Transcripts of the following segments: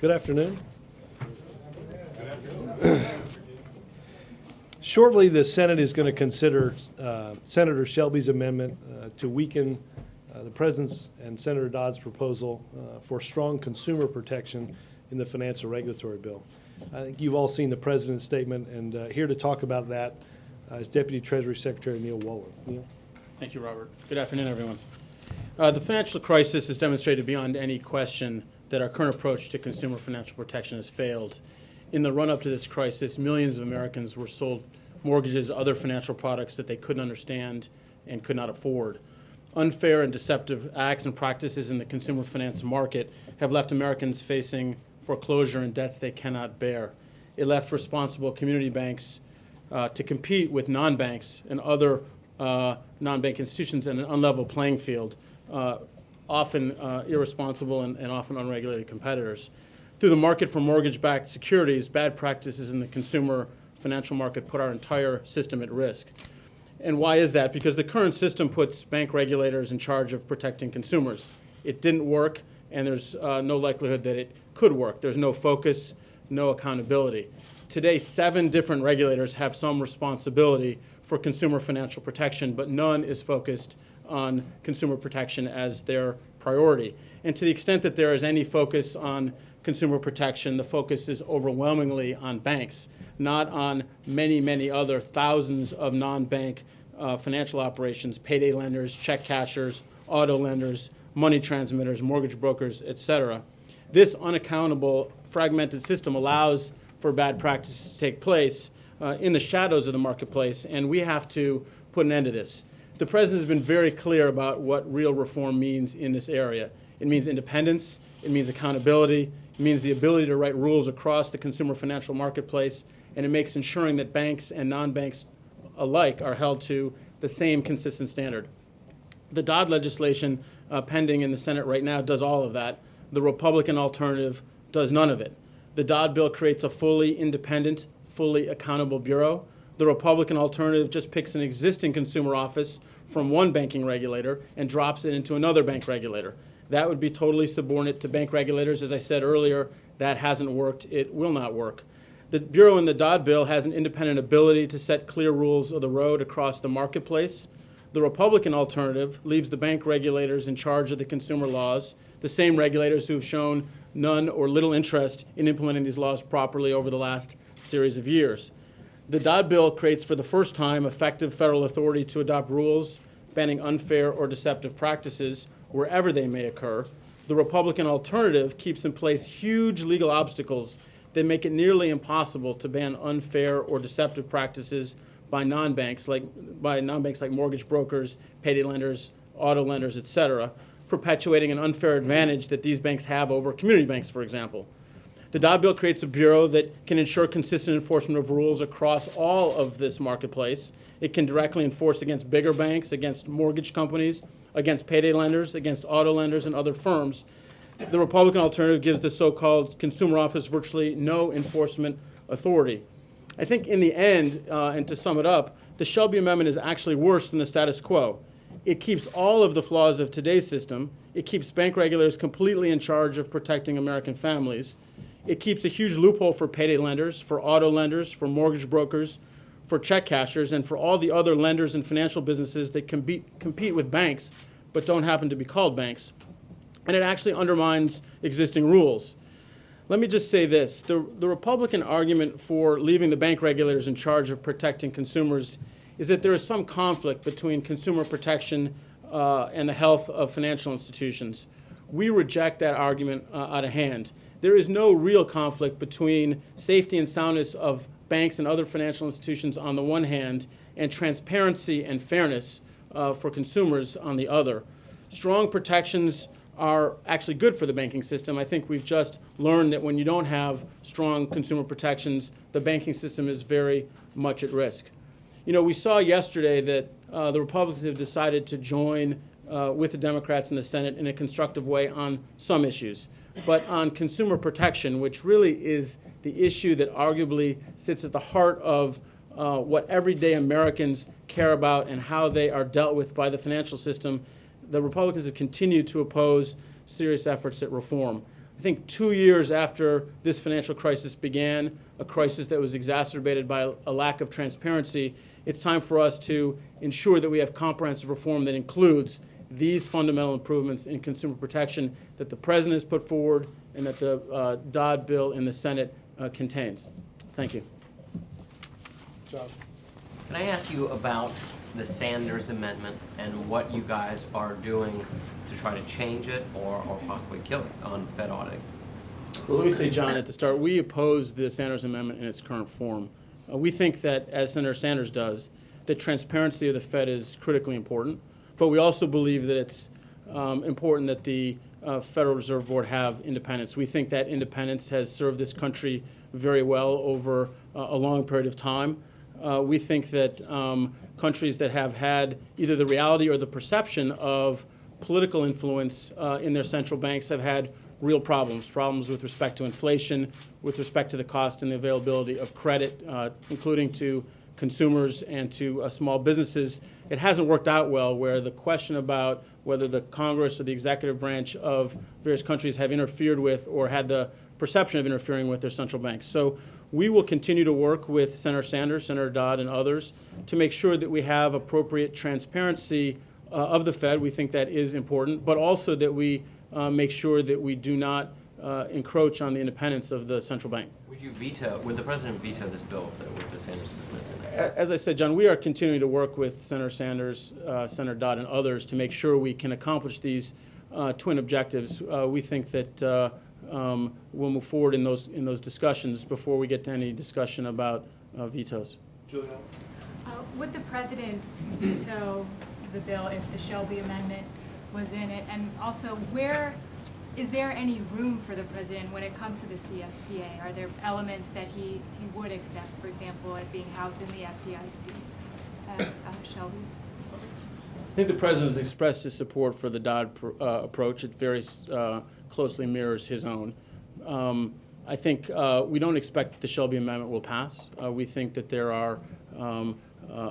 Good afternoon. Shortly, the Senate is going to consider Senator Shelby's amendment to weaken the President's and Senator Dodd's proposal for strong consumer protection in the financial regulatory bill. I think you've all seen the President's statement, and here to talk about that is Deputy Treasury Secretary Neil Wolin. Neil? Thank you, Robert. Good afternoon, everyone. The financial crisis has demonstrated beyond any question that our current approach to consumer financial protection has failed. In the run-up to this crisis, millions of Americans were sold mortgages, other financial products that they couldn't understand and could not afford. Unfair and deceptive acts and practices in the consumer finance market have left Americans facing foreclosure and debts they cannot bear. It left responsible community banks to compete with non-banks and other non-bank institutions in an unlevel playing field, often irresponsible and often unregulated competitors. Through the market for mortgage-backed securities, bad practices in the consumer financial market put our entire system at risk. And why is that? Because the current system puts bank regulators in charge of protecting consumers. It didn't work, and there's no likelihood that it could work. There's no focus, no accountability. Today, 7 different regulators have some responsibility for consumer financial protection, but none is focused on consumer protection as their priority. And to the extent that there is any focus on consumer protection, the focus is overwhelmingly on banks, not on many, many other thousands of non-bank financial operations, payday lenders, check cashers, auto lenders, money transmitters, mortgage brokers, etc. This unaccountable, fragmented system allows for bad practices to take place in the shadows of the marketplace, and we have to put an end to this. The President has been very clear about what real reform means in this area. It means independence, it means accountability, it means the ability to write rules across the consumer financial marketplace, and it makes ensuring that banks and non-banks alike are held to the same consistent standard. The Dodd legislation pending in the Senate right now does all of that. The Republican alternative does none of it. The Dodd bill creates a fully independent, fully accountable bureau. The Republican alternative just picks an existing consumer office from one banking regulator and drops it into another bank regulator. That would be totally subordinate to bank regulators. As I said earlier, that hasn't worked. It will not work. The Bureau in the Dodd bill has an independent ability to set clear rules of the road across the marketplace. The Republican alternative leaves the bank regulators in charge of the consumer laws, the same regulators who have shown none or little interest in implementing these laws properly over the last series of years. The Dodd bill creates for the first time effective federal authority to adopt rules banning unfair or deceptive practices wherever they may occur. The Republican alternative keeps in place huge legal obstacles that make it nearly impossible to ban unfair or deceptive practices by non-banks like mortgage brokers, payday lenders, auto lenders, etc., perpetuating an unfair advantage that these banks have over community banks, for example. The Dodd bill creates a bureau that can ensure consistent enforcement of rules across all of this marketplace. It can directly enforce against bigger banks, against mortgage companies, against payday lenders, against auto lenders, and other firms. The Republican alternative gives the so-called consumer office virtually no enforcement authority. I think in the end, and to sum it up, the Shelby Amendment is actually worse than the status quo. It keeps all of the flaws of today's system. It keeps bank regulators completely in charge of protecting American families. It keeps a huge loophole for payday lenders, for auto lenders, for mortgage brokers, for check cashers, and for all the other lenders and financial businesses that compete with banks but don't happen to be called banks. And it actually undermines existing rules. Let me just say this. The Republican argument for leaving the bank regulators in charge of protecting consumers is that there is some conflict between consumer protection and the health of financial institutions. We reject that argument out of hand. There is no real conflict between safety and soundness of banks and other financial institutions on the one hand and transparency and fairness for consumers on the other. Strong protections are actually good for the banking system. I think we've just learned that when you don't have strong consumer protections, the banking system is very much at risk. You know, we saw yesterday that the Republicans have decided to join with the Democrats in the Senate in a constructive way on some issues. But on consumer protection, which really is the issue that arguably sits at the heart of what everyday Americans care about and how they are dealt with by the financial system, the Republicans have continued to oppose serious efforts at reform. I think 2 years after this financial crisis began, a crisis that was exacerbated by a lack of transparency, it's time for us to ensure that we have comprehensive reform that includes these fundamental improvements in consumer protection that the President has put forward and that the Dodd bill in the Senate contains. Thank you. John. Can I ask you about the Sanders Amendment and what you guys are doing to try to change it or possibly kill it on Fed auditing? Well, let me say, John, at the start, we oppose the Sanders Amendment in its current form. We think that, as Senator Sanders does, that transparency of the Fed is critically important, but we also believe that it's important that the Federal Reserve Board have independence. We think that independence has served this country very well over a long period of time. We think that countries that have had either the reality or the perception of political influence in their central banks have had real problems with respect to inflation, with respect to the cost and the availability of credit, including to consumers and to small businesses. It hasn't worked out well, where the question about whether the Congress or the executive branch of various countries have interfered with or had the perception of interfering with their central banks. So we will continue to work with Senator Sanders, Senator Dodd, and others to make sure that we have appropriate transparency of the Fed. We think that is important, but also that we make sure that we do not encroach on the independence of the central bank. Would the President veto this bill with the Sanders Amendment in it? As I said, John, we are continuing to work with Senator Sanders, Senator Dodd, and others to make sure we can accomplish these twin objectives. We think that we'll move forward in those discussions before we get to any discussion about vetoes. Juliana. Would the President veto the bill if the Shelby Amendment was in it? And also, is there any room for the President when it comes to the CFPA? Are there elements that he would accept, for example, it being housed in the FDIC as Shelby's? I think the President has expressed his support for the Dodd approach. It very closely mirrors his own. I think we don't expect that the Shelby Amendment will pass. We think that there are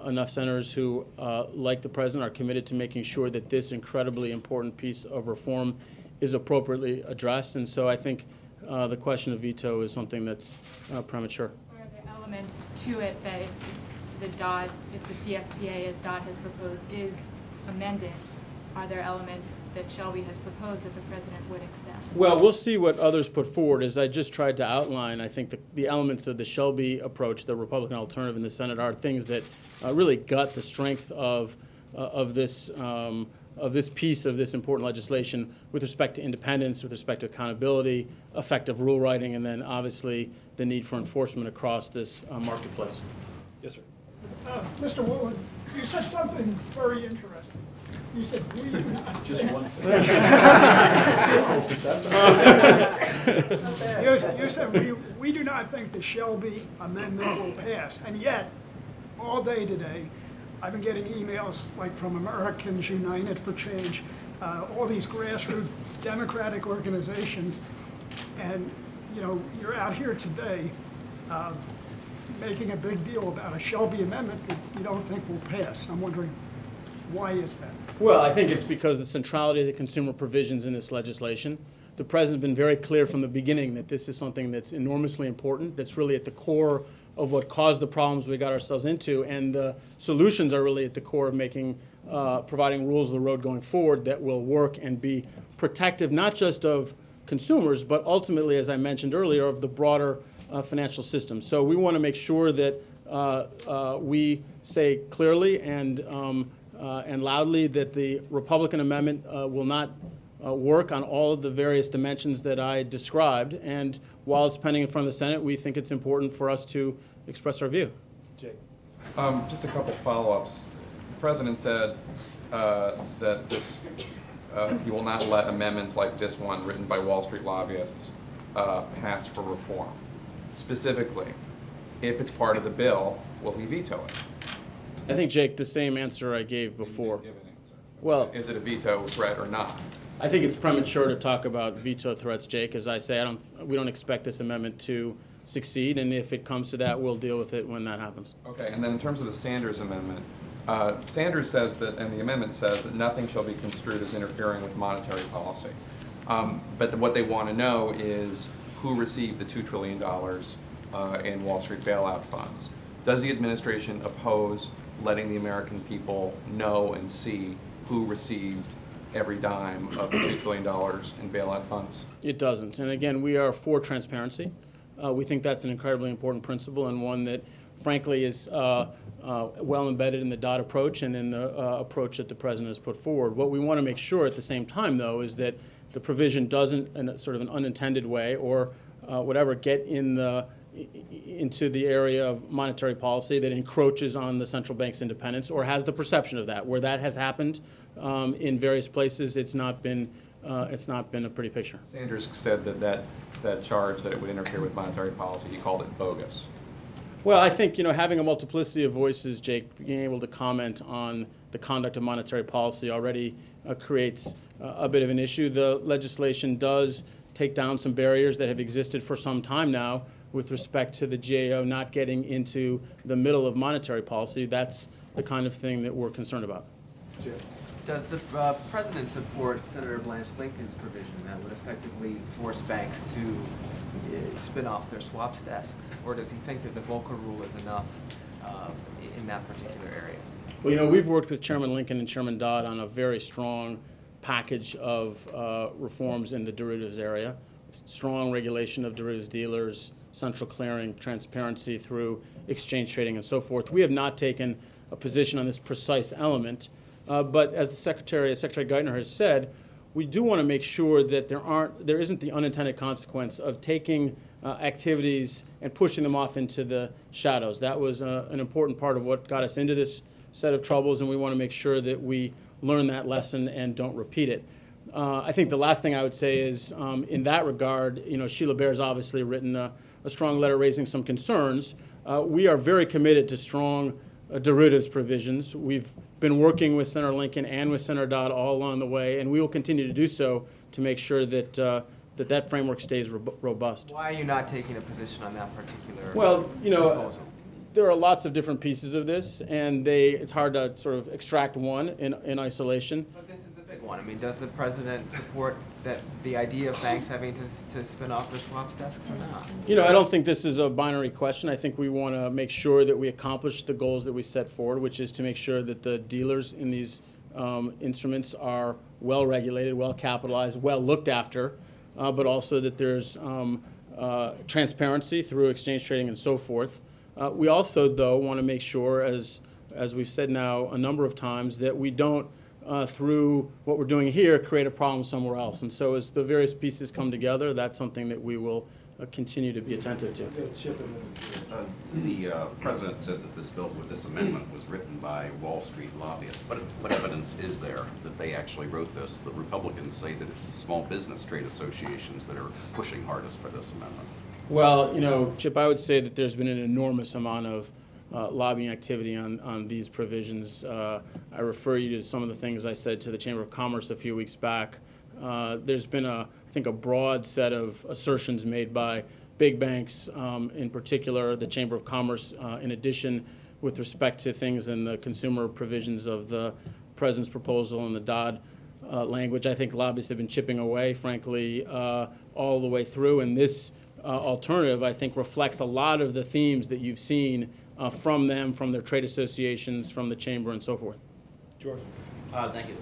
enough senators who, like the President, are committed to making sure that this incredibly important piece of reform is appropriately addressed. And so I think the question of veto is something that's premature. Or are there elements to it that if the CFPA, as Dodd has proposed, is amended, are there elements that Shelby has proposed that the President would accept? Well, we'll see what others put forward. As I just tried to outline, I think the elements of the Shelby approach, the Republican alternative in the Senate, are things that really gut the strength of this piece of this important legislation with respect to independence, with respect to accountability, effective rule writing, and then obviously the need for enforcement across this marketplace. Yes, sir. Mr. Woodward, you said something very interesting. You said we do not. Just one thing. You said we do not think the Shelby Amendment will pass, and yet all day today I've been getting emails like from Americans United for Change, all these grassroots democratic organizations, and you're out here today making a big deal about a Shelby Amendment that you don't think will pass. I'm wondering, why is that? Well, I think it's because of the centrality of the consumer provisions in this legislation. The President's been very clear from the beginning that this is something that's enormously important, that's really at the core of what caused the problems we got ourselves into, and the solutions are really at the core of providing rules of the road going forward that will work and be protective not just of consumers, but ultimately, as I mentioned earlier, of the broader financial system. So we want to make sure that we say clearly and loudly that the Republican amendment will not work on all of the various dimensions that I described. And while it's pending in front of the Senate, we think it's important for us to express our view. Jake. Just a couple follow-ups. The President said that he will not let amendments like this one, written by Wall Street lobbyists, pass for reform. Specifically, if it's part of the bill, will he veto it? I think, Jake, the same answer I gave before. Give an answer. Well, is it a veto threat or not? I think it's premature to talk about veto threats, Jake. As I say, we don't expect this amendment to succeed, and if it comes to that, we'll deal with it when that happens. Okay, and then in terms of the Sanders amendment, Sanders says that, and the amendment says that nothing shall be construed as interfering with monetary policy. But what they want to know is who received the $2 trillion in Wall Street bailout funds. Does the administration oppose letting the American people know and see who received every dime of the $2 trillion in bailout funds? It doesn't. And again, we are for transparency. We think that's an incredibly important principle and one that, frankly, is well embedded in the Dodd approach and in the approach that the President has put forward. What we want to make sure at the same time, though, is that the provision doesn't, in a sort of an unintended way or whatever, get into the area of monetary policy that encroaches on the central bank's independence or has the perception of that. Where that has happened in various places, it's not been a pretty picture. Sanders said that charge that it would interfere with monetary policy, he called it bogus. Well, I think, having a multiplicity of voices, Jake, being able to comment on the conduct of monetary policy already creates a bit of an issue. The legislation does take down some barriers that have existed for some time now with respect to the GAO not getting into the middle of monetary policy. That's the kind of thing that we're concerned about. Does the President support Senator Blanche Lincoln's provision that would effectively force banks to spin off their swaps desks? Or does he think that the Volcker rule is enough in that particular area? Well, we've worked with Chairman Lincoln and Chairman Dodd on a very strong package of reforms in the derivatives area, strong regulation of derivatives dealers, central clearing, transparency through exchange trading, and so forth. We have not taken a position on this precise element, but as Secretary Geithner has said, we do want to make sure that there isn't the unintended consequence of taking activities and pushing them off into the shadows. That was an important part of what got us into this set of troubles, and we want to make sure that we learn that lesson and don't repeat it. I think the last thing I would say is, in that regard, Sheila Bair's obviously written a strong letter raising some concerns. We are very committed to strong derivatives provisions. We've been working with Senator Lincoln and with Senator Dodd all along the way, and we will continue to do so to make sure that that framework stays robust. Why are you not taking a position on that particular Well, proposal? there are lots of different pieces of this, and it's hard to sort of extract one in isolation. But this is a big one. I mean, does the President support the idea of banks having to spin off their swaps desks or not? I don't think this is a binary question. I think we want to make sure that we accomplish the goals that we set forward, which is to make sure that the dealers in these instruments are well regulated, well capitalized, well looked after, but also that there's transparency through exchange trading and so forth. We also, though, want to make sure, as we've said now a number of times, that we don't, through what we're doing here, create a problem somewhere else. And so as the various pieces come together, that's something that we will continue to be attentive to. The President said that this bill with this amendment was written by Wall Street lobbyists. What evidence is there that they actually wrote this? The Republicans say that it's the small business trade associations that are pushing hardest for this amendment. Well, Chip, I would say that there's been an enormous amount of lobbying activity on these provisions. I refer you to some of the things I said to the Chamber of Commerce a few weeks back. There's been, I think, a broad set of assertions made by big banks, in particular the Chamber of Commerce, in addition with respect to things in the consumer provisions of the President's proposal and the Dodd language. I think lobbyists have been chipping away, frankly, all the way through, and this alternative, I think, reflects a lot of the themes that you've seen from them, from their trade associations, from the Chamber, and so forth. George. Thank you.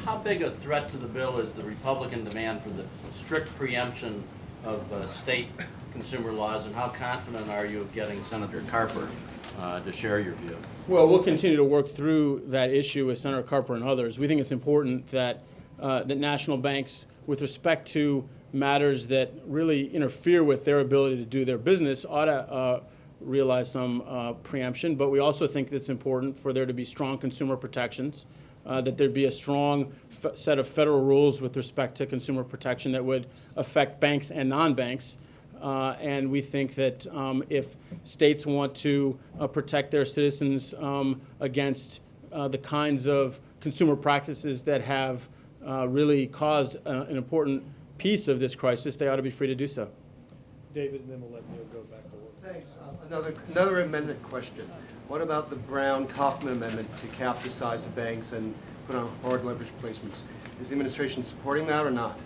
How big a threat to the bill is the Republican demand for the strict preemption of state consumer laws, and how confident are you of getting Senator Carper to share your view? Well, we'll continue to work through that issue with Senator Carper and others. We think it's important that that national banks, with respect to matters that really interfere with their ability to do their business, ought to realize some preemption. But we also think that it's important for there to be strong consumer protections, that there be a strong set of federal rules with respect to consumer protection that would affect banks and non-banks. And we think that if states want to protect their citizens against the kinds of consumer practices that have really caused an important piece of this crisis, they ought to be free to do so. David, and then we'll let Neil go back to work. Thanks. Another amendment question. What about the Brown-Kaufman amendment to cap the size of banks and put on hard leverage placements? Is the administration supporting that or not?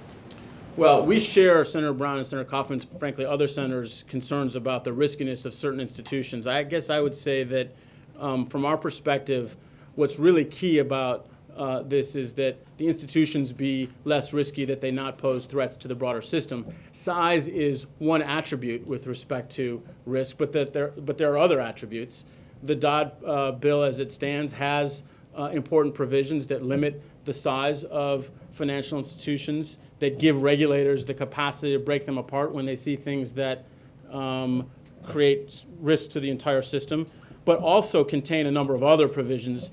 Well, we share Senator Brown and Senator Kaufman's, frankly, other senators' concerns about the riskiness of certain institutions. I guess I would say that from our perspective, what's really key about this is that the institutions be less risky, that they not pose threats to the broader system. Size is one attribute with respect to risk, but there are other attributes. The Dodd bill as it stands has important provisions that limit the size of financial institutions, that give regulators the capacity to break them apart when they see things that create risk to the entire system, but also contain a number of other provisions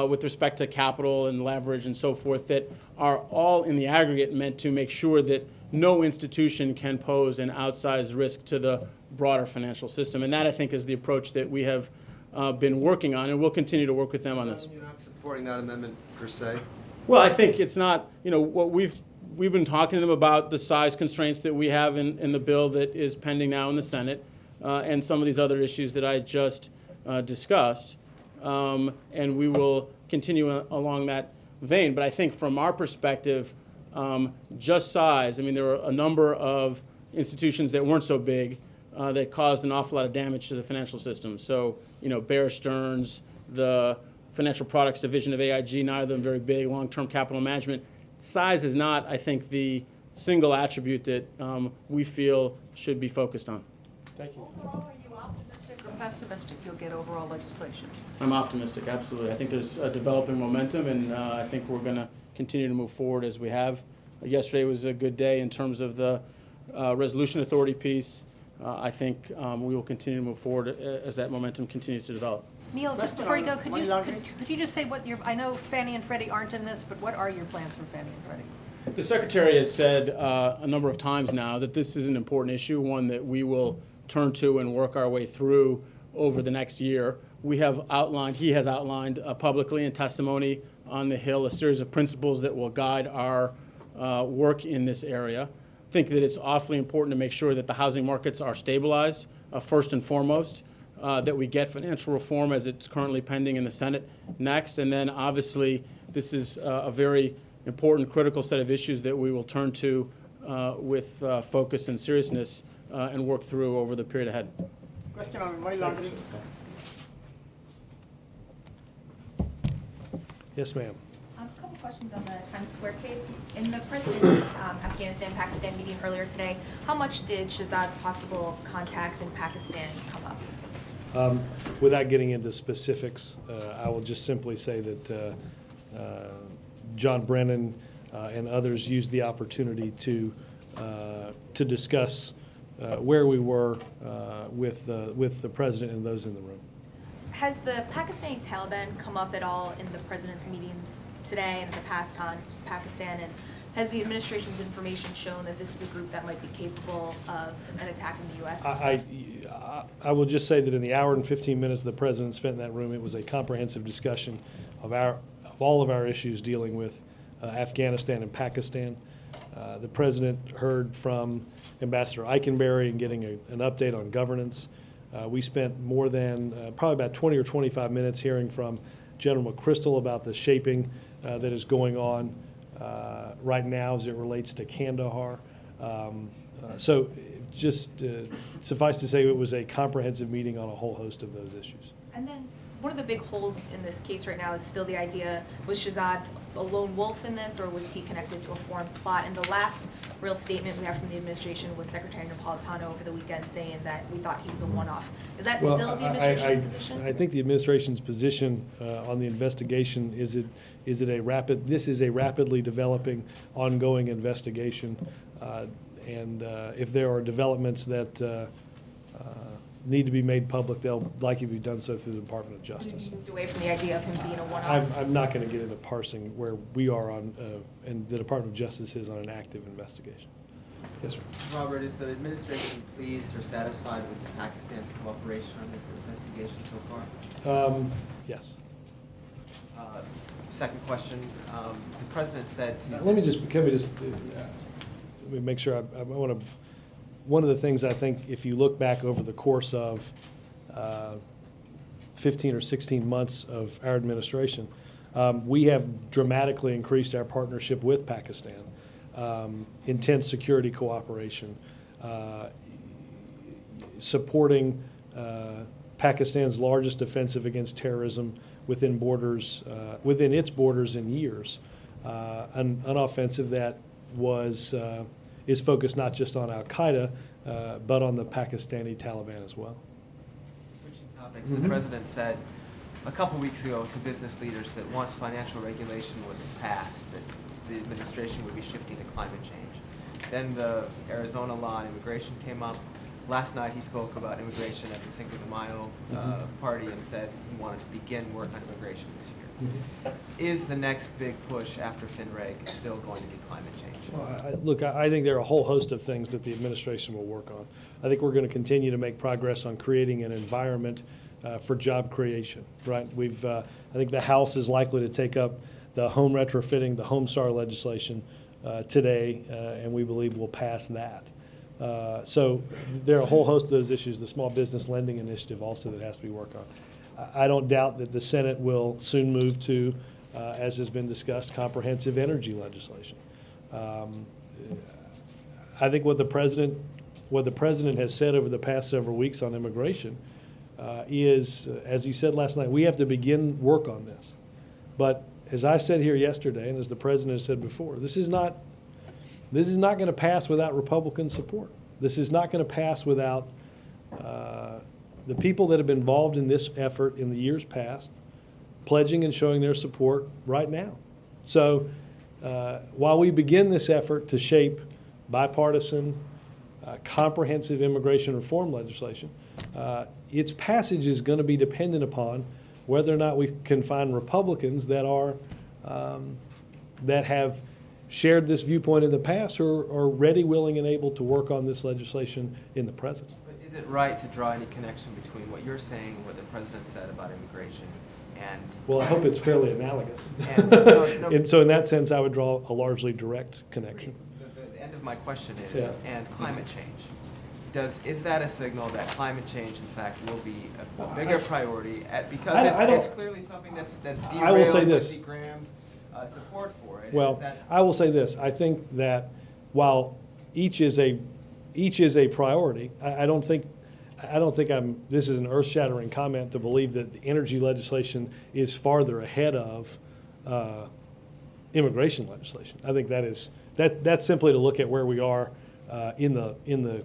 with respect to capital and leverage and so forth that are all in the aggregate meant to make sure that no institution can pose an outsized risk to the broader financial system. And that, I think, is the approach that we have been working on, and we'll continue to work with them on this. You're not supporting that amendment per se? Well, I think it's not, what we've been talking to them about the size constraints that we have in the bill that is pending now in the Senate, and some of these other issues that I just discussed. And we will continue along that vein. But I think from our perspective, just size, there were a number of institutions that weren't so big that caused an awful lot of damage to the financial system. So, Bear Stearns, the Financial Products Division of AIG, neither of them very big, long-term capital management. Size is not, I think, the single attribute that we feel should be focused on. Thank you. Overall, are you optimistic or pessimistic you'll get overall legislation? I'm optimistic, absolutely. I think there's a developing momentum, and I think we're going to continue to move forward as we have. Yesterday was a good day in terms of the resolution authority piece. I think we will continue to move forward as that momentum continues to develop. Neil, just before you go, could you just say what I know Fannie and Freddie aren't in this, but what are your plans for Fannie and Freddie? The Secretary has said a number of times now that this is an important issue, one that we will turn to and work our way through over the next year. He has outlined publicly in testimony on the Hill a series of principles that will guide our work in this area. I think that it's awfully important to make sure that the housing markets are stabilized, first and foremost, that we get financial reform as it's currently pending in the Senate next, and then obviously this is a very important, critical set of issues that we will turn to with focus and seriousness and work through over the period ahead. Question on money laundering. Yes, ma'am. A couple questions on the Times Square case. In the president's Afghanistan-Pakistan meeting earlier today, how much did Shahzad's possible contacts in Pakistan come up? Without getting into specifics, I will just simply say that John Brennan and others used the opportunity to discuss where we were with the president and those in the room. Has the Pakistani Taliban come up at all in the president's meetings today and in the past on Pakistan? And has the administration's information shown that this is a group that might be capable of an attack in the U.S.? I will just say that in the hour and 15 minutes the president spent in that room, it was a comprehensive discussion of all of our issues dealing with Afghanistan and Pakistan. The president heard from Ambassador Eikenberry and getting an update on governance. We spent more than probably about 20 or 25 minutes hearing from General McChrystal about the shaping that is going on right now as it relates to Kandahar. So just suffice to say it was a comprehensive meeting on a whole host of those issues. And then one of the big holes in this case right now is still the idea, was Shahzad a lone wolf in this, or was he connected to a foreign plot? And the last real statement we have from the administration was Secretary Napolitano over the weekend saying that we thought he was a one-off. Is that still the administration's position? I think the administration's position on the investigation is this is a rapidly developing, ongoing investigation, and if there are developments that need to be made public, they'll likely be done so through the Department of Justice. You moved away from the idea of him being a one-off? I'm not going to get into parsing where we are on, and the Department of Justice is on an active investigation. Yes, sir. Robert, is the administration pleased or satisfied with Pakistan's cooperation on this investigation so far? Yes. Second question, the president said to... Let me make sure, I want to, one of the things I think if you look back over the course of 15 or 16 months of our administration, we have dramatically increased our partnership with Pakistan. intense security cooperation, supporting Pakistan's largest offensive against terrorism within its borders in years, an offensive that is focused not just on Al-Qaeda, but on the Pakistani Taliban as well. Switching topics, the president said a couple weeks ago to business leaders that once financial regulation was passed, that the administration would be shifting to climate change. Then the Arizona law on immigration came up. Last night he spoke about immigration at the Cinco de Mayo party and said he wanted to begin work on immigration this year. Is the next big push after FinReg still going to be climate change? Well, look, I think there are a whole host of things that the administration will work on. I think we're going to continue to make progress on creating an environment for job creation, right? I think the House is likely to take up the home retrofitting, the Home Star legislation today, and we believe we'll pass that. So there are a whole host of those issues, the small business lending initiative also that has to be worked on. I don't doubt that the Senate will soon move to, as has been discussed, comprehensive energy legislation. I think what the president has said over the past several weeks on immigration is, as he said last night, we have to begin work on this. But as I said here yesterday, and as the president has said before, this is not going to pass without Republican support. This is not going to pass without the people that have been involved in this effort in the years past pledging and showing their support right now. So while we begin this effort to shape bipartisan, comprehensive immigration reform legislation, its passage is going to be dependent upon whether or not we can find Republicans that have shared this viewpoint in the past or are ready, willing, and able to work on this legislation in the present. But is it right to draw any connection between what you're saying and what the president said about immigration and... Well, I hope it's fairly analogous. And, no, And so in that sense, I would draw a largely direct connection. The end of my question is, and climate change. Is that a signal that climate change, in fact, will be a bigger priority because it's clearly something that's derailed I will say this. Lindsey Graham's support for it? Well, I will say this. I think that while each is a priority, I don't think this is an earth-shattering comment to believe that the energy legislation is farther ahead of immigration legislation. I think that's simply to look at where we are in the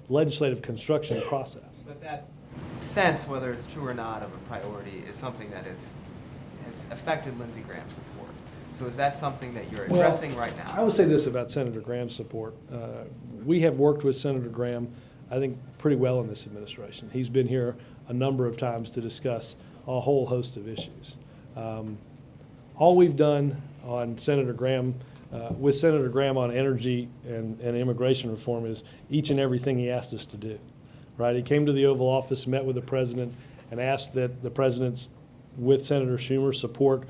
legislative construction process. But that sense, whether it's true or not, of a priority is something that has affected Lindsey Graham's support. So is that something that you're addressing right now? I would say this about Senator Graham's support. We have worked with Senator Graham, I think, pretty well in this administration. He's been here a number of times to discuss a whole host of issues. All we've done on Senator Graham, with Senator Graham on energy and immigration reform is each and everything he asked us to do. Right? He came to the Oval Office, met with the president, and asked that the president's, with Senator Schumer, support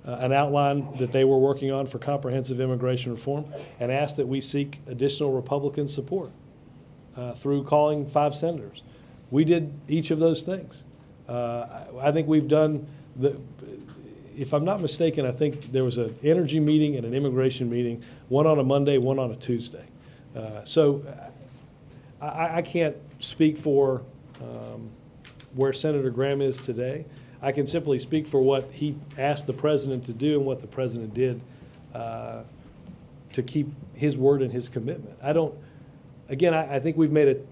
an outline that they were working on for comprehensive immigration reform, and asked that we seek additional Republican support through calling 5 senators. We did each of those things. I think we've done if I'm not mistaken, I think there was an energy meeting and an immigration meeting, one on a Monday, one on a Tuesday. So I can't speak for where Senator Graham is today. I can simply speak for what he asked the president to do and what the president did to keep his word and his commitment. I think we've made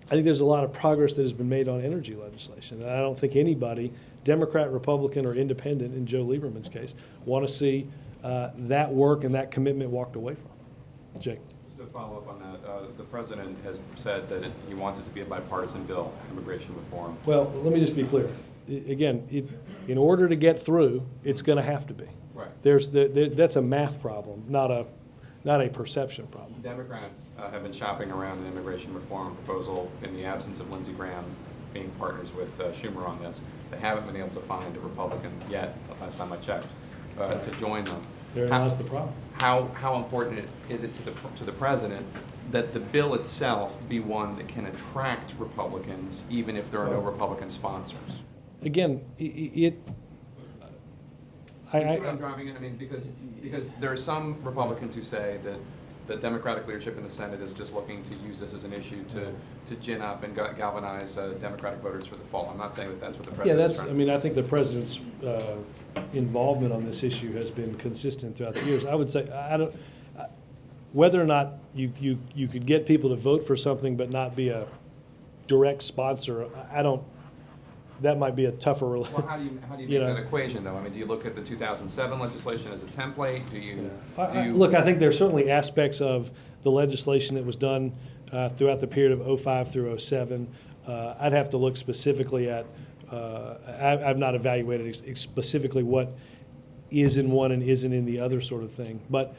I think there's a lot of progress that has been made on energy legislation. And I don't think anybody, Democrat, Republican, or Independent, in Joe Lieberman's case, want to see that work and that commitment walked away from. Jake. Just to follow up on that, the president has said that he wants it to be a bipartisan bill, immigration reform. Well, let me just be clear. Again, in order to get through, it's going to have to be. Right. That's a math problem, not a perception problem. Democrats have been shopping around an immigration reform proposal in the absence of Lindsey Graham being partners with Schumer on this. They haven't been able to find a Republican yet, the last time I checked, to join them. Therein lies the problem. How important is it to the president that the bill itself be one that can attract Republicans, even if there are no Republican sponsors? Again, You see what I'm driving at? I mean, because there are some Republicans who say that the Democratic leadership in the Senate is just looking to use this as an issue to gin up and galvanize Democratic voters for the fall. I'm not saying that that's what the president is trying to do. I think the president's involvement on this issue has been consistent throughout the years. I would say, whether or not you could get people to vote for something but not be a direct sponsor, that might be a tougher. Well, how do you make that equation, though? I mean, do you look at the 2007 legislation as a template? Do you? Look, I think there's certainly aspects of the legislation that was done throughout the period of 05 through 07. I'd have to look specifically at. I've not evaluated specifically what is in one and isn't in the other sort of thing. But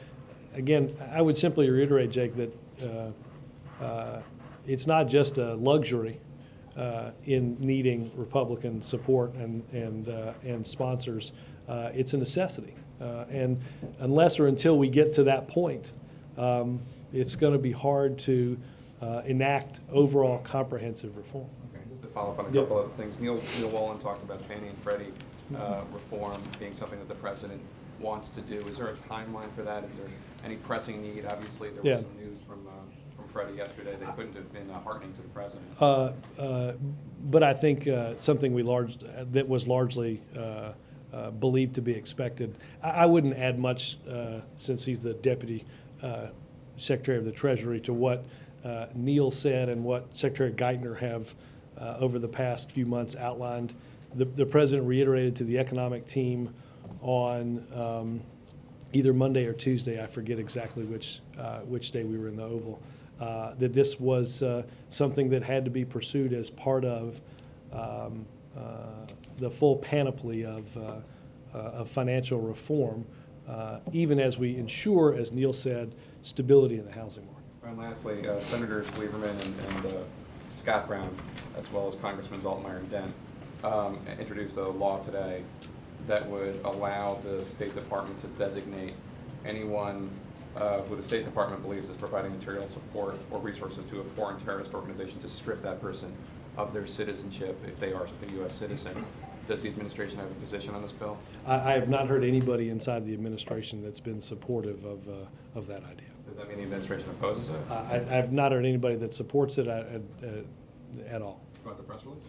again, I would simply reiterate, Jake, that it's not just a luxury in needing Republican support and sponsors. It's a necessity. And unless or until we get to that point, it's going to be hard to enact overall comprehensive reform. Okay, just to follow up on a couple other things. Neil Wolin talked about Fannie and Freddie reform being something that the president wants to do. Is there a timeline for that? Is there any pressing need? Obviously, there was some news from Freddie yesterday that couldn't have been heartening to the president. But I think something that was largely believed to be expected. I wouldn't add much, since he's the Deputy Secretary of the Treasury, to what Neil said and what Secretary Geithner have over the past few months outlined. The president reiterated to the economic team on either Monday or Tuesday, I forget exactly which day we were in the Oval, that this was something that had to be pursued as part of the full panoply of financial reform, even as we ensure, as Neil said, stability in the housing market. And lastly, Senators Lieberman and Scott Brown, as well as Congressman Zaltmeyer and Dent, introduced a law today that would allow the State Department to designate anyone who the State Department believes is providing material support or resources to a foreign terrorist organization, to strip that person of their citizenship if they are a U.S. citizen. Does the administration have a position on this bill? I have not heard anybody inside the administration that's been supportive of that idea. Does that mean the administration opposes it? I have not heard anybody that supports it at all. About the press release?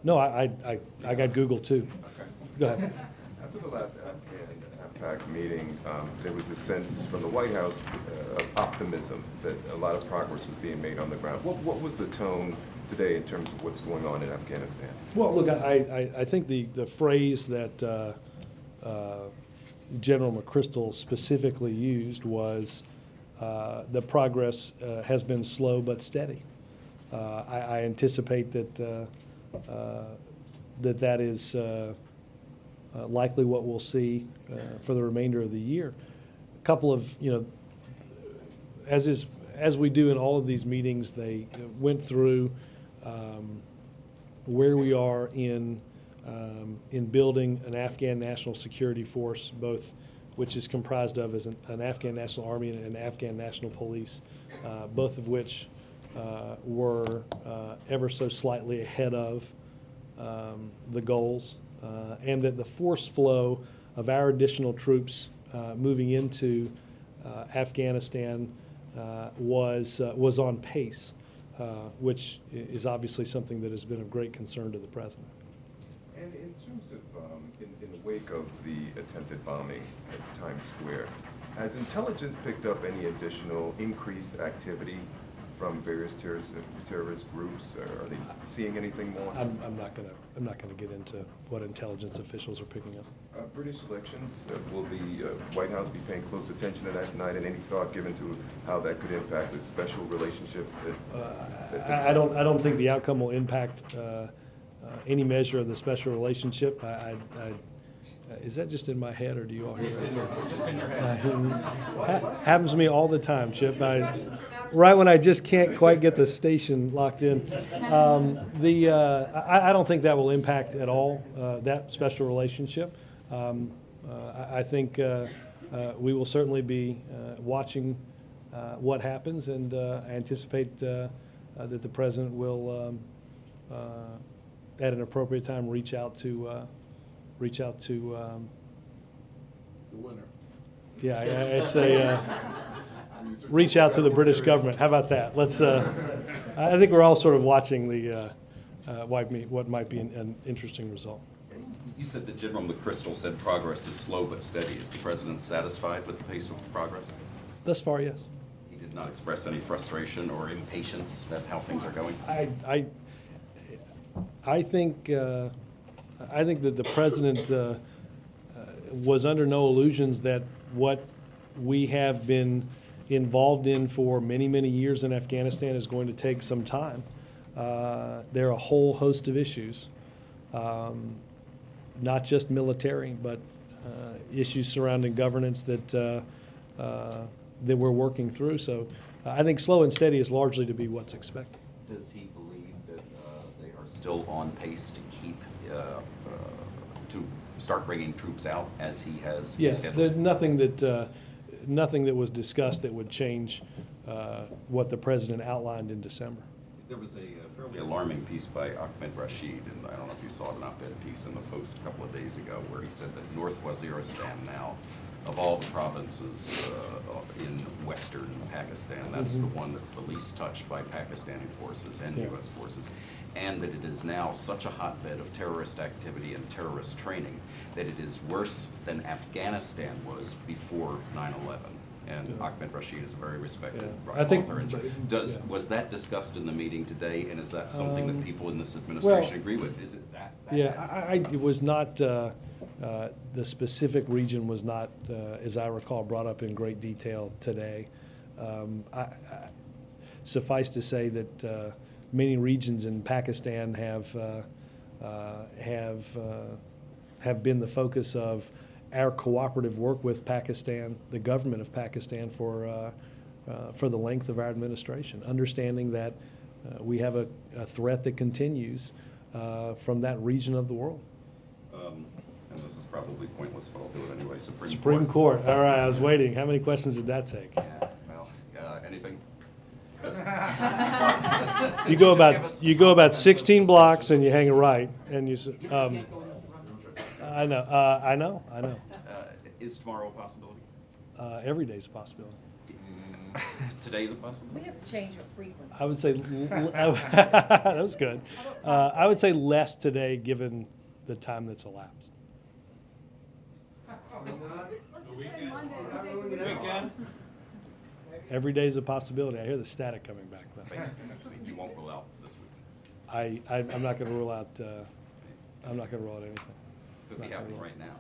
No, I got Google too. Okay. Go ahead. After the last AFPAC meeting, there was a sense from the White House of optimism that a lot of progress was being made on the ground. What was the tone today in terms of what's going on in Afghanistan? Well, look, I think the phrase that General McChrystal specifically used was the progress has been slow but steady. I anticipate that that is likely what we'll see for the remainder of the year. A couple of, as we do in all of these meetings, they went through where we are in building an Afghan national security force, both which is comprised of as an Afghan national army and an Afghan national police, both of which were ever so slightly ahead of the goals, and that the force flow of our additional troops moving into Afghanistan was on pace, which is obviously something that has been of great concern to the president. And in terms of, in the wake of the attempted bombing at Times Square, has intelligence picked up any additional increased activity from various terrorist groups? Are they seeing anything more? I'm not gonna get into what intelligence officials are picking up. British elections, will the White House be paying close attention to that tonight, and any thought given to how that could impact the special relationship? I don't think the outcome will impact any measure of the special relationship. Is that just in my head, or do you all hear that? It's just in your head. Happens to me all the time, Chip. Right when I just can't quite get the station locked in. I don't think that will impact at all that special relationship. I think we will certainly be watching what happens, and anticipate that the president will, at an appropriate time, reach out to the winner. Yeah, it's a, reach out to the British government. How about that? Let's, I think we're all sort of watching the, what might be an interesting result. You said that General McChrystal said progress is slow but steady. Is the president satisfied with the pace of progress? Thus far, yes. He did not express any frustration or impatience at how things are going? I think that the president was under no illusions that what we have been involved in for many, many years in Afghanistan is going to take some time. There are a whole host of issues, not just military, but issues surrounding governance that we're working through. So I think slow and steady is largely to be what's expected. Does he believe that they are still on pace to keep, to start bringing troops out as he has Yes, scheduled? there's nothing that was discussed that would change what the president outlined in December. There was a fairly alarming piece by Ahmed Rashid, and I don't know if you saw it, an op-ed piece in the Post a couple of days ago, where he said that North Waziristan now, of all the provinces in western Pakistan, that's the one that's the least touched by Pakistani forces and U.S. forces, and that it is now such a hotbed of terrorist activity and terrorist training that it is worse than Afghanistan was before 9/11. And Ahmed Rashid is a very respected author. Was that discussed in the meeting today, and is that something that people in this administration agree with? Is it that bad? It was not, the specific region was not, as I recall, brought up in great detail today. Suffice to say that many regions in Pakistan have been the focus of our cooperative work with Pakistan, the government of Pakistan, for the length of our administration, understanding that we have a threat that continues from that region of the world. And this is probably pointless, but I'll do it anyway. Supreme Court. All right, I was waiting. How many questions did that take? Yeah, well, anything? You go about 16 blocks and you hang a right, and you. I know. Is tomorrow a possibility? Every day's a possibility. Today's a possibility? We have to change our frequency. I would say, that was good. I would say less today, given the time that's elapsed. Every day is a possibility. I hear the static coming back, though. You won't rule out this week? I'm not going to rule out. I'm not going to rule out anything. Could be happening right now.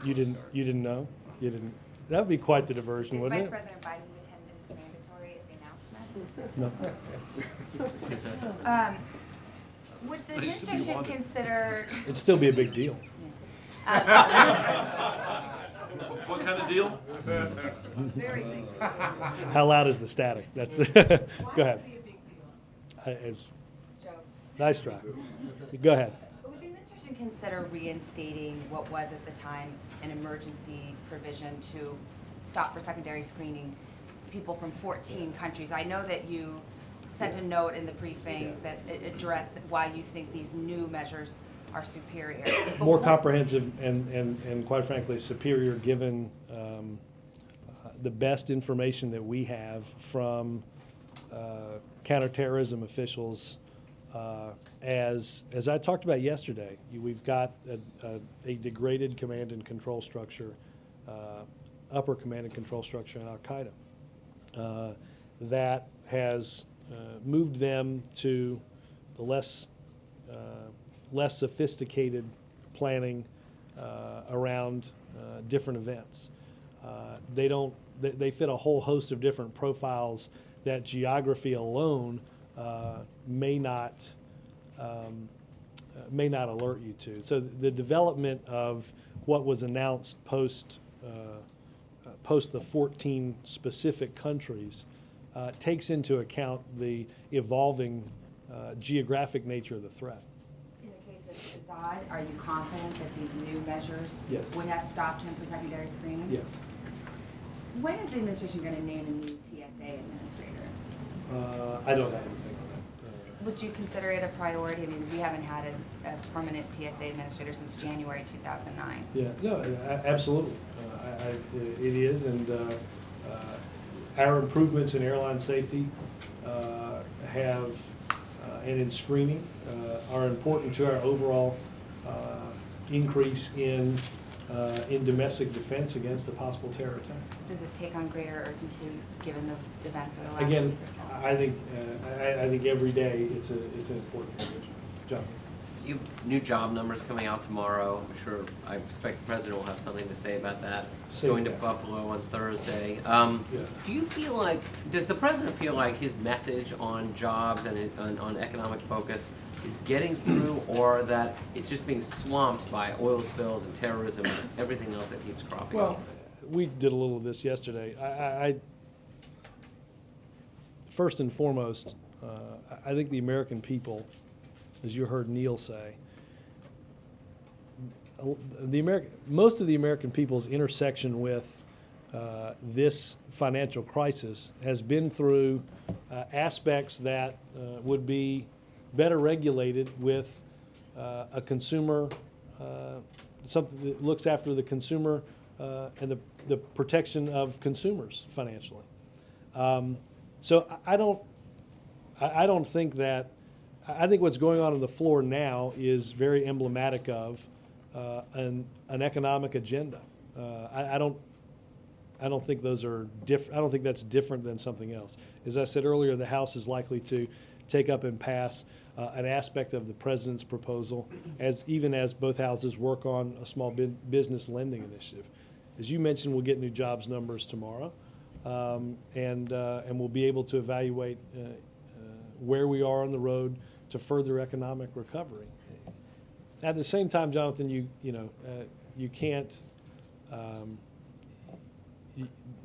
You didn't know? You didn't. That would be quite the diversion, wouldn't it? Vice President Biden's attendance mandatory at the announcement? No. Would the administration consider? It'd still be a big deal. What kind of deal? Very big. How loud is the static? That's the. Go ahead. Nice try. Go ahead. Would the administration consider reinstating what was at the time an emergency provision to stop for secondary screening people from 14 countries? I know that you sent a note in the briefing that addressed why you think these new measures are superior. More comprehensive and quite frankly superior, given the best information that we have from counterterrorism officials. As I talked about yesterday, we've got a degraded command and control structure, upper command and control structure in Al-Qaeda that has moved them to the less sophisticated planning around different events. They fit a whole host of different profiles that geography alone may not alert you to. So the development of what was announced post the 14 specific countries takes into account the evolving geographic nature of the threat. In the case of Shahzad, are you confident that these new measures would have stopped him for secondary screening? Yes. When is the administration going to name a new TSA administrator? I don't have anything on that. Would you consider it a priority? I mean, we haven't had a permanent TSA administrator since January 2009. Yeah, no, absolutely. It is, and our improvements in airline safety have, and in screening, are important to our overall increase in domestic defense against a possible terror attack. Does it take on greater urgency given the events of the last Again, week or so? I think every day it's an important provision. John. You have new job numbers coming out tomorrow. I expect the president will have something to say about that. Going to Buffalo on Thursday. Do you feel like, does the president feel like his message on jobs and on economic focus is getting through, or that it's just being swamped by oil spills and terrorism and everything else that keeps cropping up? Well, we did a little of this yesterday. I first and foremost, I think the American people, as you heard Neil say, most of the American people's intersection with this financial crisis has been through aspects that would be better regulated with a consumer, something that looks after the consumer and the protection of consumers financially. So I don't think that. I think what's going on the floor now is very emblematic of an economic agenda. I don't think those are different. I don't think that's different than something else. As I said earlier, the House is likely to take up and pass an aspect of the president's proposal, even as both houses work on a small business lending initiative. As you mentioned, we'll get new jobs numbers tomorrow, and we'll be able to evaluate where we are on the road to further economic recovery. At the same time, Jonathan, you can't.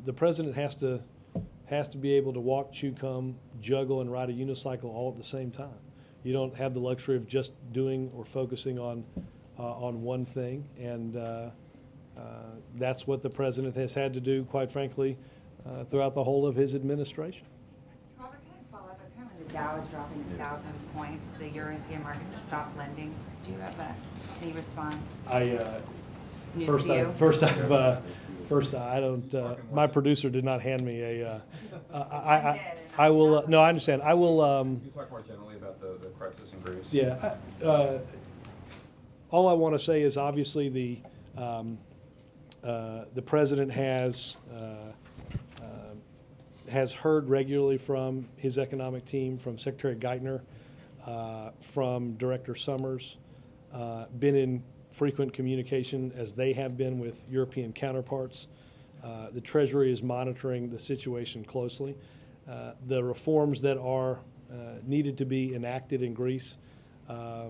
The president has to be able to walk, chew gum, juggle, and ride a unicycle all at the same time. You don't have the luxury of just doing or focusing on one thing, and that's what the president has had to do, quite frankly, throughout the whole of his administration. Robert, can I just follow up? Apparently the Dow is dropping 1,000 points. The European markets have stopped lending. Do you have any response? It's news to you? First, I don't. My producer did not hand me a. I will. No, I understand. I will. Can you talk more generally about the crisis in Greece? Yeah. All I want to say is obviously the president has heard regularly from his economic team, from Secretary Geithner, from Director Summers, been in frequent communication, as they have been, with European counterparts. The Treasury is monitoring the situation closely. The reforms that are needed to be enacted in Greece are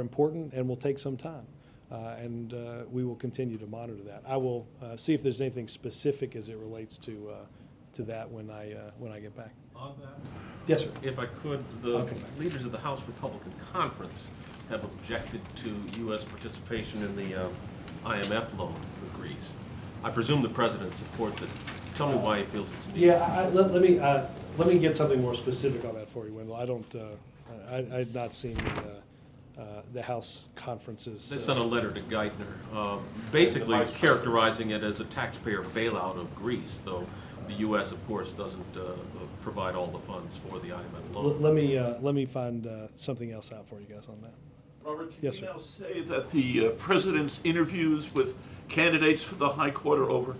important and will take some time. And we will continue to monitor that. I will see if there's anything specific as it relates to that when I get back. On that? Yes, sir. If I could, the leaders of the House Republican Conference have objected to U.S. participation in the IMF loan for Greece. I presume the president supports it. Tell me why he feels it's needed. Yeah, let me get something more specific on that for you, Wendell. I don't. I've not seen the House conferences. They sent a letter to Geithner, basically characterizing it as a taxpayer bailout of Greece, though the U.S. of course doesn't provide all the funds for the IMF loan. Let me find something else out for you guys on that. Robert, can Yes, you sir. now say that the president's interviews with candidates for the High Court are over?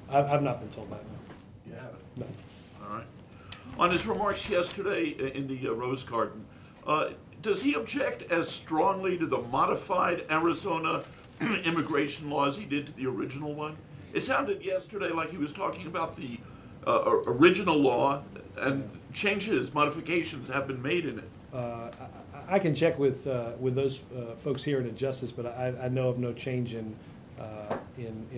I've not been told that. No. You haven't? No. All right. On his remarks yesterday in the Rose Garden, does he object as strongly to the modified Arizona immigration laws he did to the original one? It sounded yesterday like he was talking about the original law, and changes, modifications have been made in it. I can check with those folks here in Justice, but I know of no change in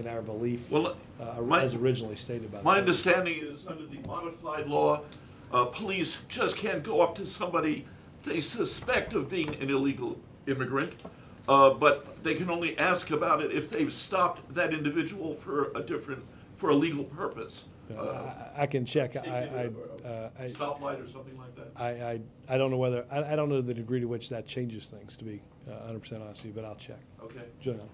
our belief as originally stated about My that. understanding is under the modified law, police just can't go up to somebody they suspect of being an illegal immigrant, but they can only ask about it if they've stopped that individual for a legal purpose. I can check. Stoplight or something like that? I don't know whether, I don't know the degree to which that changes things, to be 100% honest with you, but I'll check. Okay. Julian.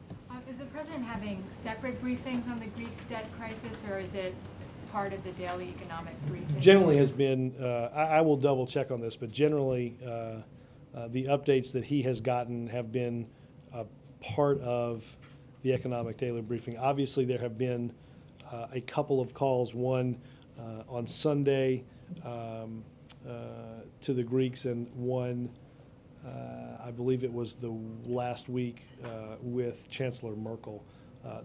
Is the president having separate briefings on the Greek debt crisis, or is it part of the daily economic briefing? Generally has been, I will double check on this, but generally the updates that he has gotten have been part of the economic daily briefing. Obviously, there have been a couple of calls, one on Sunday to the Greeks, and one, I believe it was the last week with Chancellor Merkel,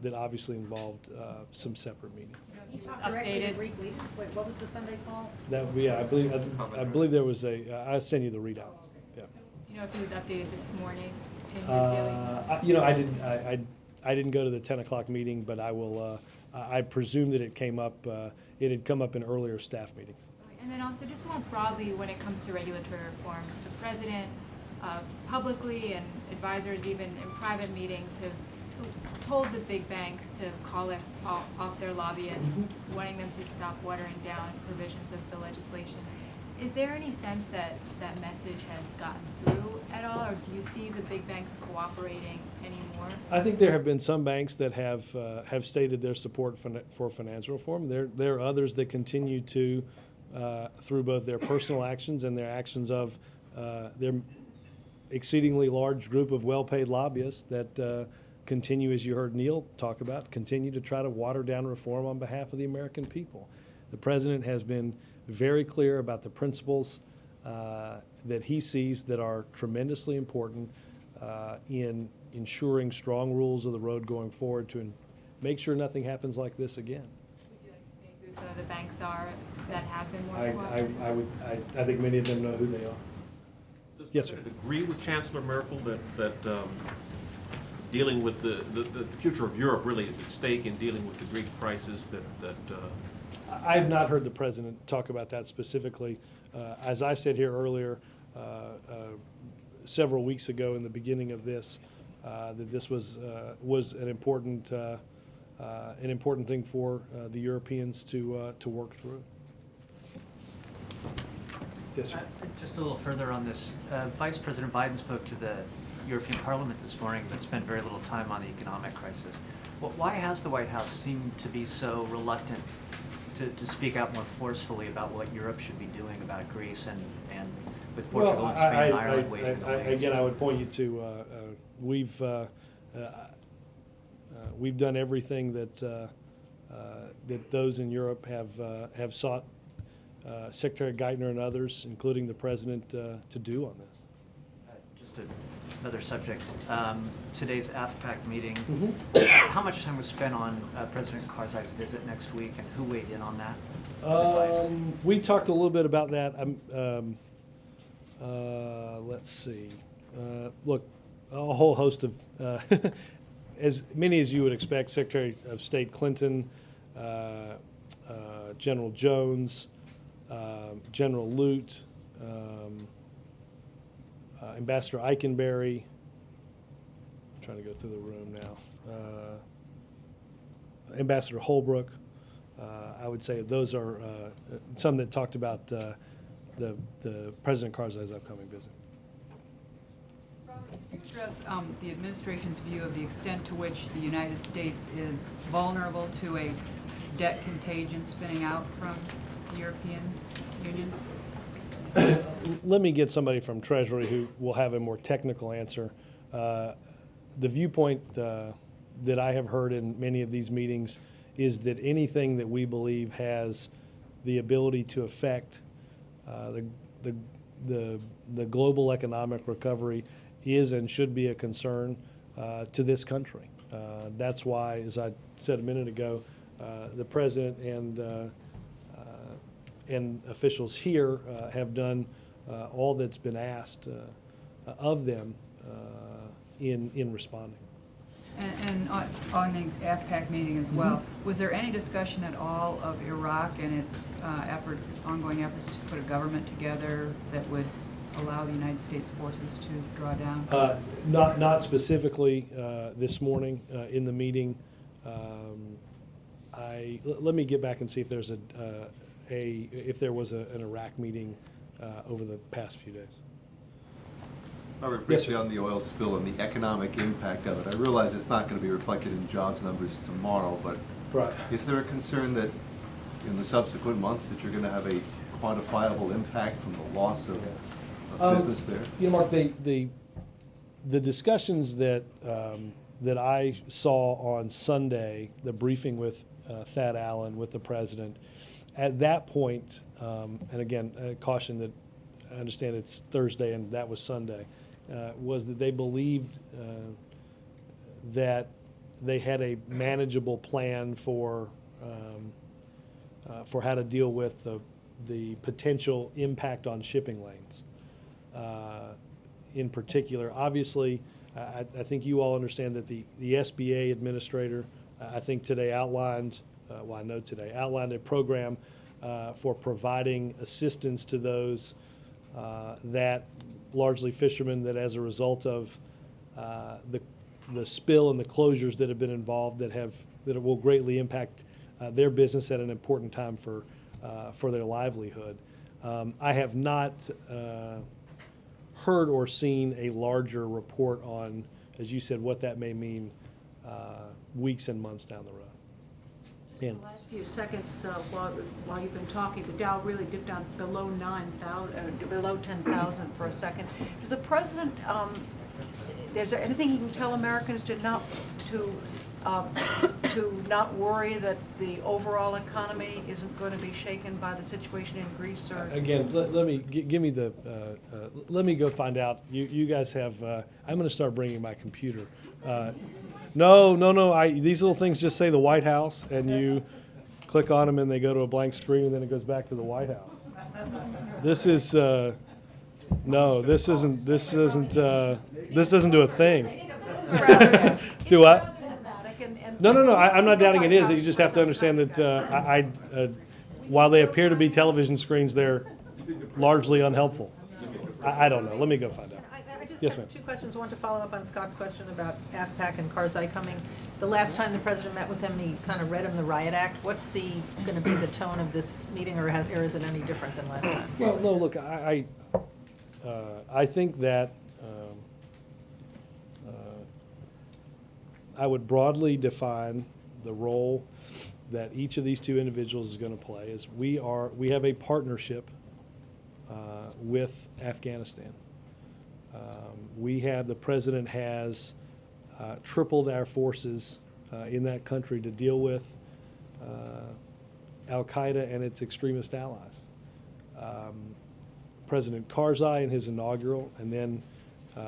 that obviously involved some separate meetings. You talked directly to Greek leaders. Wait, what was the Sunday call? That, yeah, I believe there was a, I'll send you the readout. Yeah. Do you know if he was updated this morning in his daily? You know, I didn't go to the 10 o'clock meeting, but I will, I presume that it came up, it had come up in earlier staff meetings. And then also, just more broadly, when it comes to regulatory reform, the president publicly and advisors even in private meetings have told the big banks to call it off their lobbyists, wanting them to stop watering down provisions of the legislation. Is there any sense that that message has gotten through at all, or do you see the big banks cooperating anymore? I think there have been some banks that have stated their support for financial reform. There are others that continue to, through both their personal actions and their actions of their exceedingly large group of well-paid lobbyists that continue, as you heard Neil talk about, continue to try to water down reform on behalf of the American people. The president has been very clear about the principles that he sees that are tremendously important in ensuring strong rules of the road going forward to make sure nothing happens like this again. Would you like to say who some of the banks are that have been more cooperative? I think many of them know who they are. Does the Yes, sir. President agree with Chancellor Merkel that dealing with the future of Europe really is at stake in dealing with the Greek crisis? I have not heard the president talk about that specifically. As I said here earlier, several weeks ago in the beginning of this, that this was an important thing for the Europeans to work through. Yes, sir. Just a little further on this. Vice President Biden spoke to the European Parliament this morning, but spent very little time on the economic crisis. Well, why has the White House seemed to be so reluctant to speak out more forcefully about what Europe should be doing about Greece and with Portugal and Spain and Ireland waiting in the wings? Again, I would point you to we've done everything that those in Europe have sought Secretary Geithner and others, including the president, to do on this. Just another subject. Today's AFPAC meeting. How much time was spent on President Karzai's visit next week, and who weighed in on that? We talked a little bit about that. Let's see. Look, a whole host of, as many as you would expect, Secretary of State Clinton, General Jones, General Lute, Ambassador Eikenberry. I'm trying to go through the room now. Ambassador Holbrooke. I would say those are some that talked about the President Karzai's upcoming visit. Robert, could you address the administration's view of the extent to which the United States is vulnerable to a debt contagion spinning out from the European Union? Let me get somebody from Treasury who will have a more technical answer. The viewpoint that I have heard in many of these meetings is that anything that we believe has the ability to affect the global economic recovery is and should be a concern to this country. That's why, as I said a minute ago, the president and officials here have done all that's been asked of them in responding. And on the AFPAC meeting as well, was there any discussion at all of Iraq and its ongoing efforts to put a government together that would allow the United States forces to draw down? Not specifically this morning in the meeting. let me get back and see if there's if there was an Iraq meeting over the past few days. Robert, briefly on the oil spill and the economic impact of it. I realize it's not going to be reflected in jobs numbers tomorrow, but is there a concern that in the subsequent months that you're going to have a quantifiable impact from the loss of business there? You know, Mark, the discussions that that I saw on Sunday, the briefing with Thad Allen, with the president, at that point, and again, caution that I understand it's Thursday and that was Sunday, was that they believed that they had a manageable plan for how to deal with the potential impact on shipping lanes. In particular, obviously, I think you all understand that the SBA administrator, I think today outlined, outlined a program for providing assistance to those that largely fishermen that, as a result of the spill and the closures that have been involved, that will greatly impact their business at an important time for their livelihood. I have not heard or seen a larger report on, as you said, what that may mean weeks and months down the road. In the last few seconds, while you've been talking, the Dow really dipped down below 9,000, below 10,000 for a second. Does the president, is there anything he can tell Americans to not worry that the overall economy isn't going to be shaken by the situation in Greece? Or again, let me give me the. Let me go find out. You guys have. I'm going to start bringing my computer. No. These little things just say the White House, and you click on them, and they go to a blank screen, and then it goes back to the White House. This is no. This isn't. This isn't. This doesn't do a thing. Do what? No. I'm not doubting it is. You just have to understand that while they appear to be television screens, they're largely unhelpful. I don't know. Let me go find out. Yes, ma'am. Two questions. One to follow up on Scott's question about AFPAC and Karzai coming. The last time the president met with him, he kind of read him the Riot Act. What's going to be the tone of this meeting, or is it any different than last time? Well, no. Look, I think that I would broadly define the role that each of these two individuals is going to play. Is we have a partnership with Afghanistan. The president has tripled our forces in that country to deal with Al-Qaeda and its extremist allies. President Karzai in his inaugural and then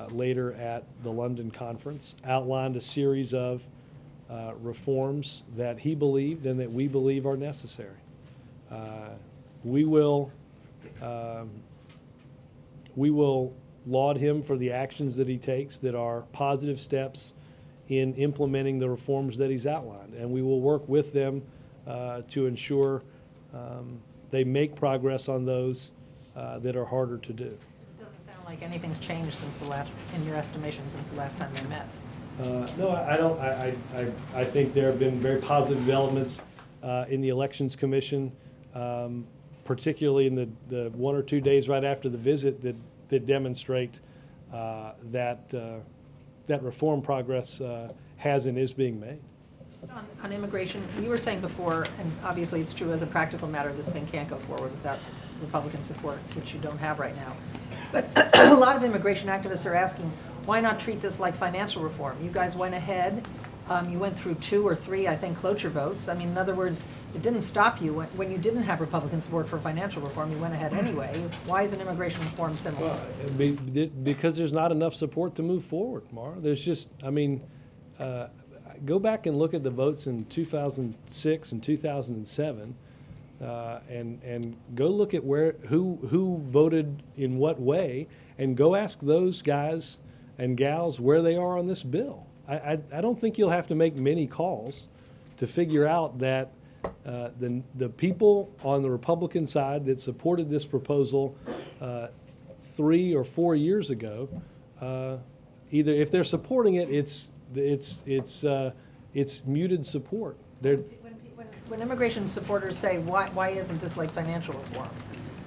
later at the London conference outlined a series of reforms that he believed and that we believe are necessary. We will laud him for the actions that he takes that are positive steps in implementing the reforms that he's outlined. And we will work with them to ensure they make progress on those that are harder to do. It doesn't sound like anything's changed in your estimation, since the last time they met. No, I don't. I think there have been very positive developments in the Elections Commission, particularly in the 1 or 2 days right after the visit that demonstrate that reform progress has and is being made. On immigration, you were saying before, and obviously it's true as a practical matter, this thing can't go forward without Republican support, which you don't have right now. But a lot of immigration activists are asking, why not treat this like financial reform? You guys went ahead. You went through 2 or 3, I think, cloture votes. I mean, in other words, it didn't stop you. When you didn't have Republican support for financial reform, you went ahead anyway. Why is an immigration reform similar? Well, because there's not enough support to move forward, Mara. There's just, go back and look at the votes in 2006 and 2007, and go look at who voted in what way, and go ask those guys and gals where they are on this bill. I don't think you'll have to make many calls to figure out that the people on the Republican side that supported this proposal 3 or 4 years ago, either if they're supporting it, it's muted support. When When immigration supporters say, why isn't this like financial reform?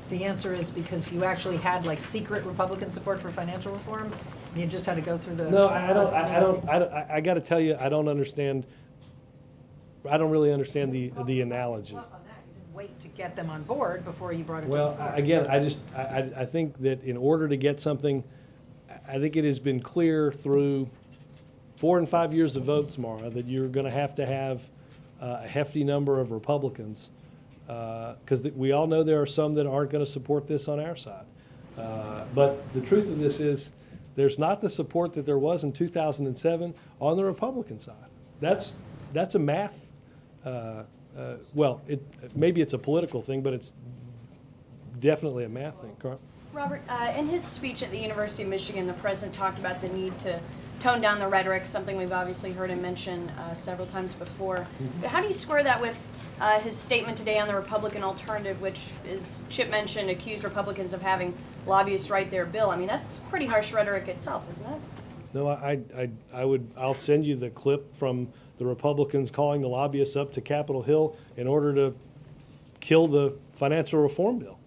The answer is because you actually had like secret Republican support for financial reform, and you just had to go through the. No, I got to tell you, I don't understand. I don't really understand the analogy. Wait to get them on board before you brought it to the Well, floor. again, I think that in order to get something, I think it has been clear through 4 and 5 years of votes, Mara, that you're going to have a hefty number of Republicans, because we all know there are some that aren't going to support this on our side. But the truth of this is, there's not the support that there was in 2007 on the Republican side. That's a math. Well, maybe it's a political thing, but it's definitely a math thing. Carl? Robert, in his speech at the University of Michigan, the president talked about the need to tone down the rhetoric, something we've obviously heard him mention several times before. But how do you square that with his statement today on the Republican alternative, which, as Chip mentioned, accused Republicans of having lobbyists write their bill? I mean, that's pretty harsh rhetoric itself, isn't it? No, I'll send you the clip from the Republicans calling the lobbyists up to Capitol Hill in order to kill the financial reform bill.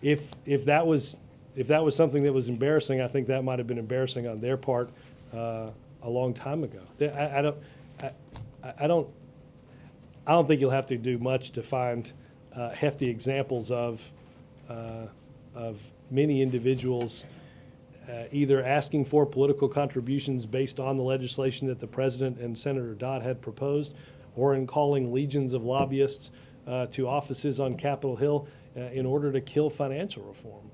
If that was something that was embarrassing, I think that might have been embarrassing on their part a long time ago. I don't think you'll have to do much to find hefty examples of many individuals either asking for political contributions based on the legislation that the President and Senator Dodd had proposed, or in calling legions of lobbyists to offices on Capitol Hill in order to kill financial reform.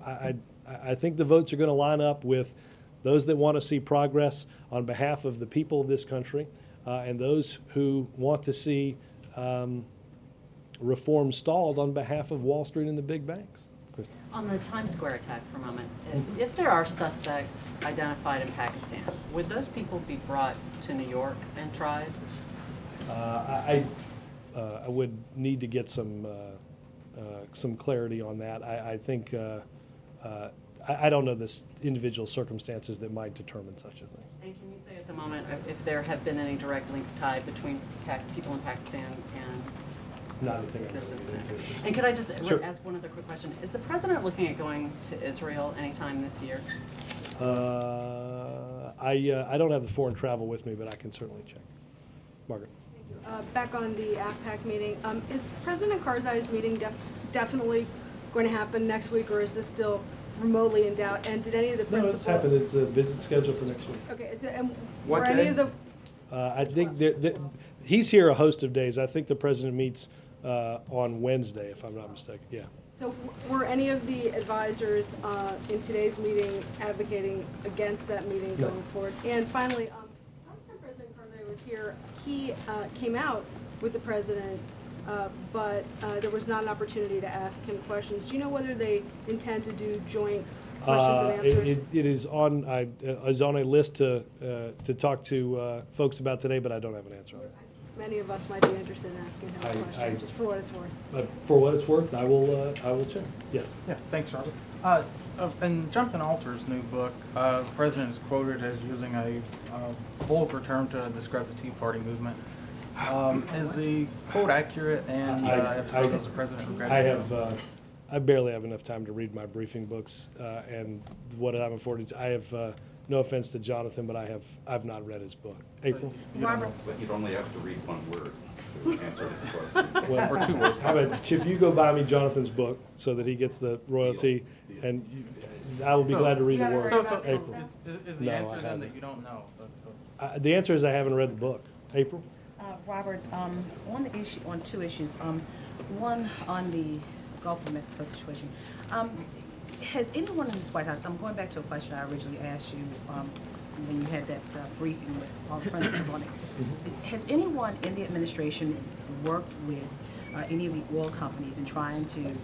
I think the votes are going to line up with those that want to see progress on behalf of the people of this country, and those who want to see reform stalled on behalf of Wall Street and the big banks. On the Times Square attack for a moment, if there are suspects identified in Pakistan, would those people be brought to New York and tried? I would need to get some clarity on that. I think I don't know the individual circumstances that might determine such a thing. And can you say at the moment if there have been any direct links tied between people in Pakistan and not anything this incident? And could I just ask one other quick question? Is the president looking at going to Israel anytime this year? I don't have the foreign travel with me, but I can certainly check. Margaret. Back on the AFPAC meeting, is President Karzai's meeting definitely going to happen next week, or is this still remotely in doubt? And did any of the principals? No, it's happened. It's a visit scheduled for next week. Okay, were any of the? I think that he's here a host of days. I think the president meets on Wednesday, if I'm not mistaken. Yeah. So were any of the advisors in today's meeting advocating against that meeting going forward? And finally, last time President Karzai was here, he came out with the president, but there was not an opportunity to ask him questions. Do you know whether they intend to do joint questions and answers? It is on a list to talk to folks about today, but I don't have an answer on it. Many of us might be interested in asking him a question, just for what it's worth. For what it's worth, I will check. Yes. Yeah, thanks, Robert. In Jonathan Alter's new book, the president is quoted as using a vulgar term to describe the Tea Party movement. Is the quote accurate, and if so, does the president regret it? I barely have enough time to read my briefing books, and what I'm afforded to. I have no offense to Jonathan, but I've not read his book. April? But you'd only have to read one word to answer this question. Well, or 2 words. How about, Chip, you go buy me Jonathan's book so that he gets the royalty, and I will be glad to read the word. April. Is the answer then that you don't know? The answer is I haven't read the book. April? Robert, on 2 issues. One on the Gulf of Mexico situation. Has anyone in this White House, I'm going back to a question I originally asked you when you had that briefing with all the principals on it. Has anyone in the administration worked with any of the oil companies in trying to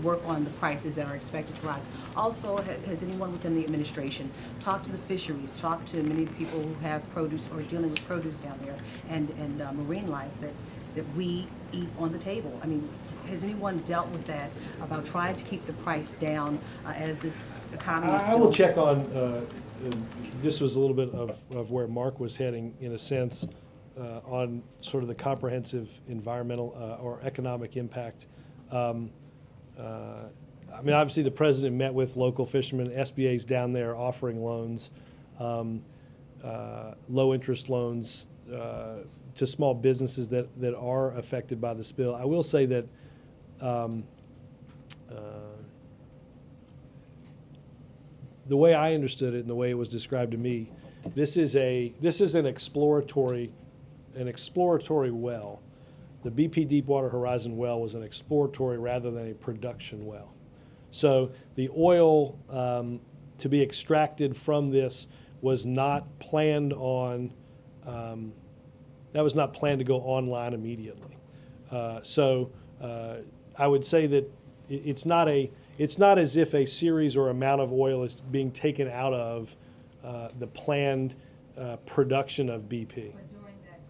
work on the prices that are expected to rise? Also, has anyone within the administration talked to the fisheries, talked to many of the people who have produce or dealing with produce down there and marine life that we eat on the table? I mean, has anyone dealt with that about trying to keep the price down as this economy is still? I will check on, this was a little bit of where Mark was heading in a sense. on sort of the comprehensive environmental or economic impact. I mean, obviously, the president met with local fishermen. SBA's down there offering loans, low-interest loans to small businesses that are affected by the spill. I will say that the way I understood it and the way it was described to me, this is an exploratory well. The BP Deepwater Horizon well was an exploratory rather than a production well. So the oil to be extracted from this was not planned on. That was not planned to go online immediately. So I would say that it's not as if a series or amount of oil is being taken out of the planned production of BP.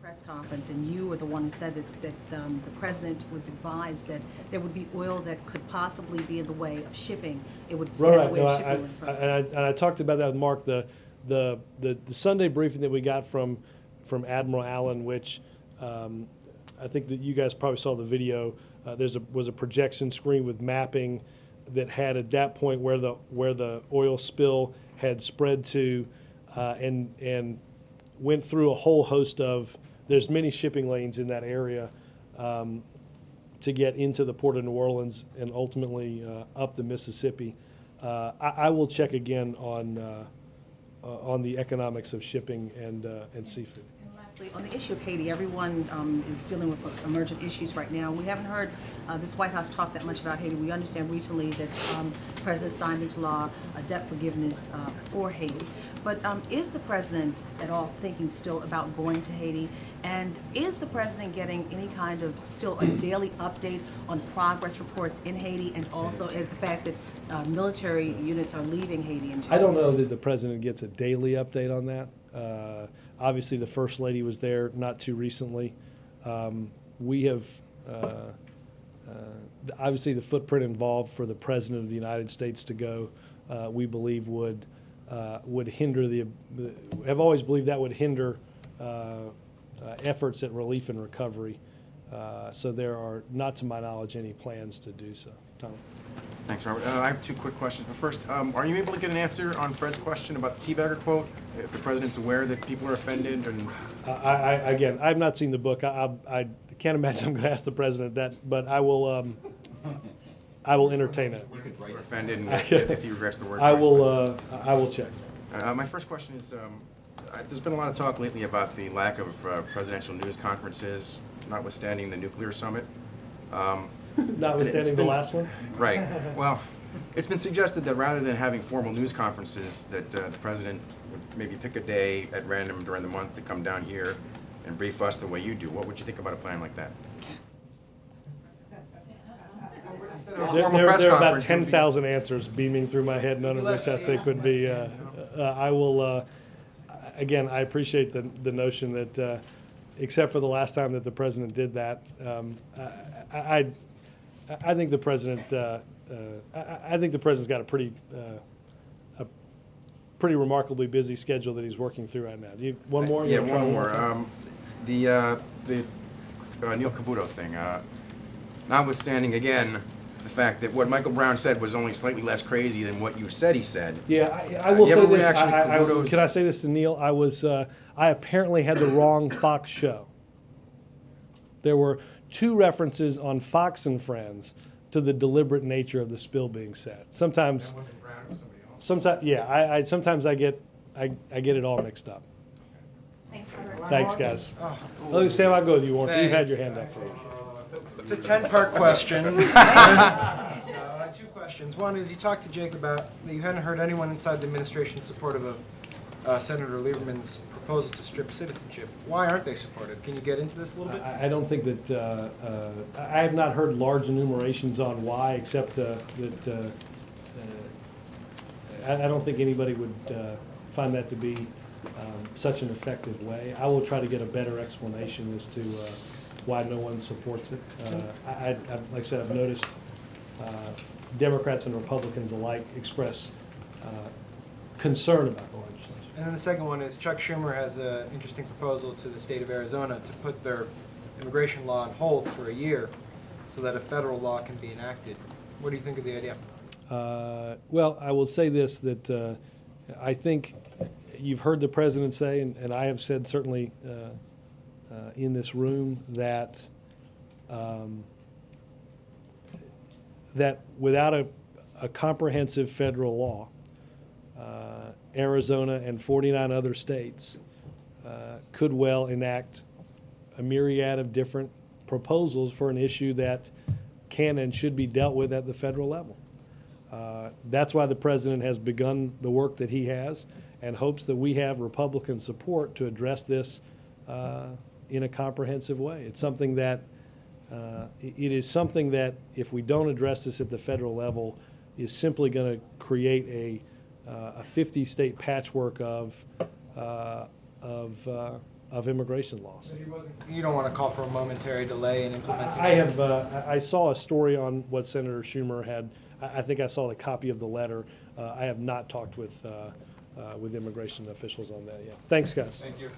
Press conference, and you were the one who said this, that the president was advised that there would be oil that could possibly be in the way of shipping. It would stand in the way of shipping. I talked about that with Mark. The Sunday briefing that we got from Admiral Allen, which I think that you guys probably saw the video. Was a projection screen with mapping that had at that point where the oil spill had spread to, and went through a whole host of. There's many shipping lanes in that area to get into the port of New Orleans and ultimately up the Mississippi. I will check again on the economics of shipping and seafood. On the issue of Haiti, everyone is dealing with emergent issues right now. We haven't heard this White House talk that much about Haiti. We understand recently that the President signed into law a debt forgiveness for Haiti. But is the President at all thinking still about going to Haiti? And is the President getting any kind of still a daily update on progress reports in Haiti, and also as the fact that military units are leaving Haiti? I don't know that the President gets a daily update on that. Obviously, the First Lady was there not too recently. We have, obviously, the footprint involved for the President of the United States to go, we believe would hinder have always believed that would hinder efforts at relief and recovery. So there are, not to my knowledge, any plans to do so. Tom? Thanks, Robert. I have two quick questions. But first, are you able to get an answer on Fred's question about the teabagger quote? If the president's aware that people are offended? And Again, I've not seen the book. I can't imagine I'm going to ask the president that, but I will entertain it. You could write offended if you regress the word. I will check. My first question is, there's been a lot of talk lately about the lack of presidential news conferences, notwithstanding the nuclear summit. Notwithstanding the last one? Right. Well, it's been suggested that rather than having formal news conferences, that the president would maybe pick a day at random during the month to come down here and brief us the way you do. What would you think about a plan like that? There are about 10,000 answers beaming through my head, none of which I think would be. I will. Again, I appreciate the notion that, except for the last time that the president did that, I think the president. I think the president's got a pretty remarkably busy schedule that he's working through right now. Do you one more? Yeah, one more. The Neil Cavuto thing. Notwithstanding, again, the fact that what Michael Brown said was only slightly less crazy than what you said he said. Yeah, I will say this. Can I say this to Neil? I apparently had the wrong Fox show. There were 2 references on Fox and Friends to the deliberate nature of the spill being said. Sometimes, yeah, sometimes I get it all mixed up. Thanks, Robert. Thanks, guys. Oh, Sam, I'll go with you, Warren. You've had your hand up for. It's a 10-part question. 2 questions. One is, you talked to Jake about that you hadn't heard anyone inside the administration supportive of Senator Lieberman's proposal to strip citizenship. Why aren't they supportive? Can you get into this a little bit? I don't think that I have not heard large enumerations on why, except that I don't think anybody would find that to be such an effective way. I will try to get a better explanation as to why no one supports it. Like I said, I've noticed Democrats and Republicans alike express concern about the legislation. And then the second one is Chuck Schumer has an interesting proposal to the state of Arizona to put their immigration law on hold for a year so that a federal law can be enacted. What do you think of the idea? Well, I will say this, that I think you've heard the president say, and I have said certainly in this room, that that without a comprehensive federal law, Arizona and 49 other states could well enact a myriad of different proposals for an issue that can and should be dealt with at the federal level. That's why the president has begun the work that he has, and hopes that we have Republican support to address this in a comprehensive way. It's something that it is something that, if we don't address this at the federal level, is simply going to create a 50-state patchwork of immigration laws. You don't want to call for a momentary delay in implementing? I saw a story on what Senator Schumer had. I think I saw the copy of the letter. I have not talked with immigration officials on that yet. Thanks, guys. Thank you.